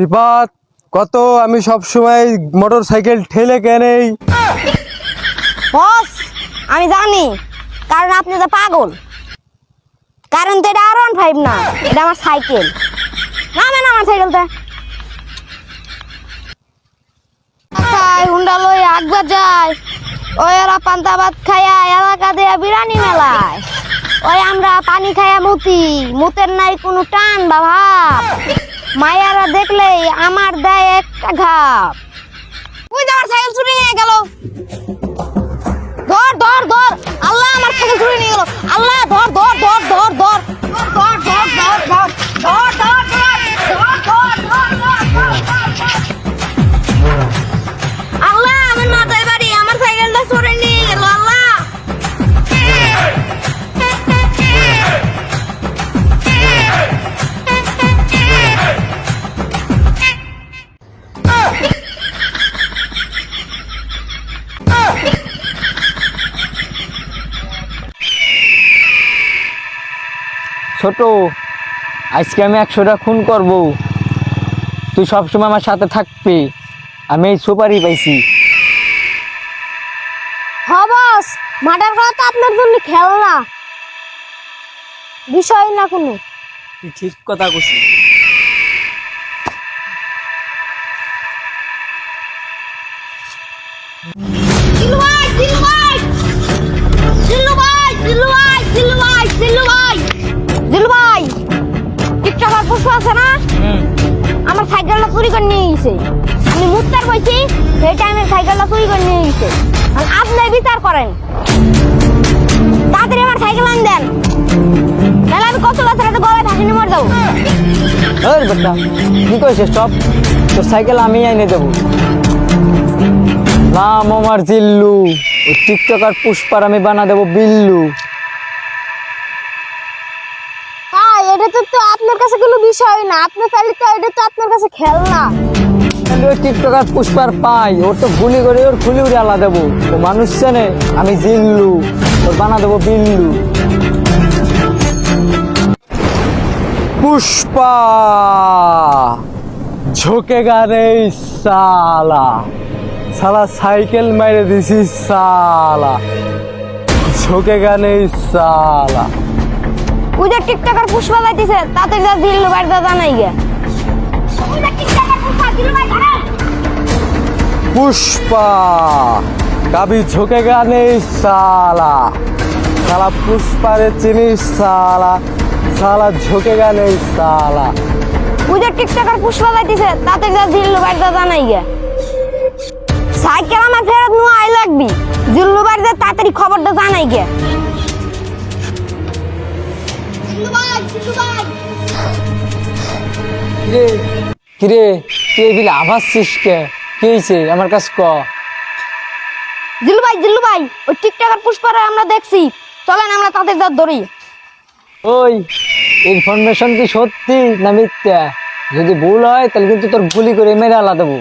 বিপদ কত আমি সব সময় মোটর সাইকেল ঠেলে কেনেই। বস আমি জানি, কারণ আপনি তো পাগল। কারণ তো এটা R15 না, এটা আমার সাইকেল। নামেন আমার সাইকেলটা। তাই হুন্ডা লই একবার যায়, ওই ওরা পান্তা ভাত খাইয়া এলাকা দিয়ে বিরানি মেলায়। ওই আমরা পানি খাইয়া মুতের নাই কোনো টান বা ভাব। মায়ারা দেখলেই আমার দেয় একটা ঘাপ। ওই যে আমার সাইকেল চুরি নিয়ে গেল। ধর ধর ধর, আল্লাহ আমার সাইকেল চুরি নিয়ে গেল। আল্লাহ ধর ধর ধর ধর ধর ধর ধর ধর ধর ধর ধর আল্লাহ আমার মাথায় বাড়ি, আমার সাইকেলটা চুরি নিয়ে গেল। আল্লাহ ছোট, আজকে আমি 100টা খুন করব, তুই সবসময় আমার সাথে থাকবি। আমি এই সুপারি পাইছি। বস, মার্ডার করা তো আপনার জন্য খেলনা বিষয় না কোনো। তুই ঠিক কথা কইছিস। জিল্লু ভাই, জিল্লু ভাই, জিল্লু ভাই, জিল্লু ভাই, জিল্লু ভাই, জিল্লু ভাই, জিল্লু ভাই, টিকটকার পুষ্প আছে না, আমার সাইকেলটা চুরি করে নিয়ে গেছে। আমি মুত্তার বলছি, সেই টাইমে সাইকেলটা চুরি করে নিয়ে গেছে। আর আপনি বিচার করেন, তাড়াতাড়ি আমার সাইকেল আন দেন, নাহলে আমি কত বছর আগে গলায় ফাঁসি নিয়ে মরে যাবো। এই বেটা, কি কইছিস? সব তোর সাইকেল আমি এনে দেবো। নাম আমার জিল্লু, ওই টিকটকার পুষ্পার আমি বানা দেবো বিল্লু। এটা তো আপনার কাছে কোনো বিষয় না, আপনি চাইলে তো এটা তো আপনার কাছে খেলনা। ওই টিকটকার পুষ্পার পাই, ওর তো গুলি করে ওর খুলি উড়ে আলা দেবো। ও মানুষ চেনে, আমি জিল্লু, ওর বানা দেবো বিল্লু। পুষ্পা ঝোঁকেগা নেই সালা, সালা সাইকেল মেরে দিছি সালা, ঝোঁকেগা নেই সালা। ওই যে টিকটকার পুষ্পা যাইতেছে, তাতে যা জিল্লু বাড়িতে জানাই গে। पुष्पा कभी झुकेगा नहीं साला, साला पुष्पा रे चिनिस साला, साला झुकेगा नहीं साला। ওই যে টিকটকার পুষ্পা যাইতেছে, তাতে যা জিল্লু বাড়িতে জানাই গে। সাইকেল আমার ফেরত নো আই লাগবি, জিল্লু বাড়িতে তাড়াতাড়ি খবরটা জানাই গে। কিরে, তুই এই বিলে আভাসছিস কে? কি হয়েছে আমার কাছে ক। জিল্লু ভাই, ওই টিকটকার পুষ্পারে আমরা দেখছি, চলেন আমরা তাদের ধরি। ওই ইনফরমেশন কি সত্যি না মিথ্যা? যদি ভুল হয় তাহলে কিন্তু তোর গুলি করে মেরে আলা দেবো।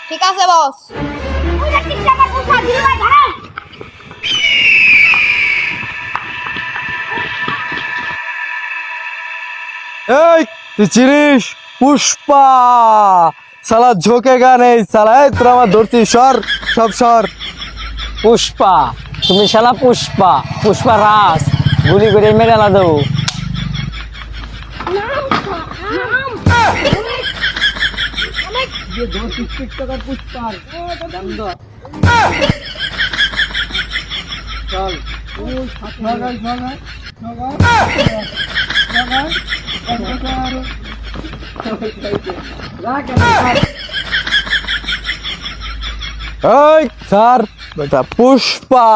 ঠিক আছে বস। ওই যে টিকটকার পুষ্পা, জিল্লু ভাই ধরেন। এই তুই চিনিস পুষ্পা, সালা ঝোঁকেগা নেই সালা। এই তোরা আমার ধরছিস, সর সব সর। পুষ্পা, তুমি শালা পুষ্পা, পুষ্পা রাস, গুলি করে মেরে আলা দেবো। এই सर बेटा पुष्पा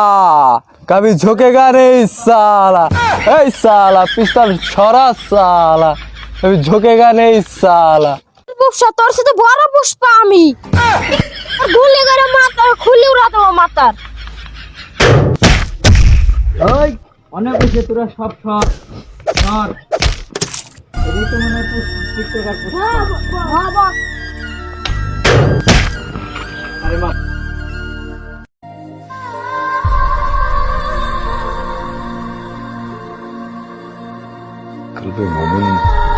कभी झुकेगा नहीं साला। ए साला पिस्तौल छोड़ा साला, कभी झुकेगा नहीं साला। পুষ্পা তোর সাথে বড় পুষ্পা আমি, গুলি করে মাথা খুলি উড়া দেবো মাথার। ওই অনেক হয়েছে, তোরা সব সর সর। এই তো মনে হয় টিকটকার পুষ্পা। আরে মা قلبي مؤمن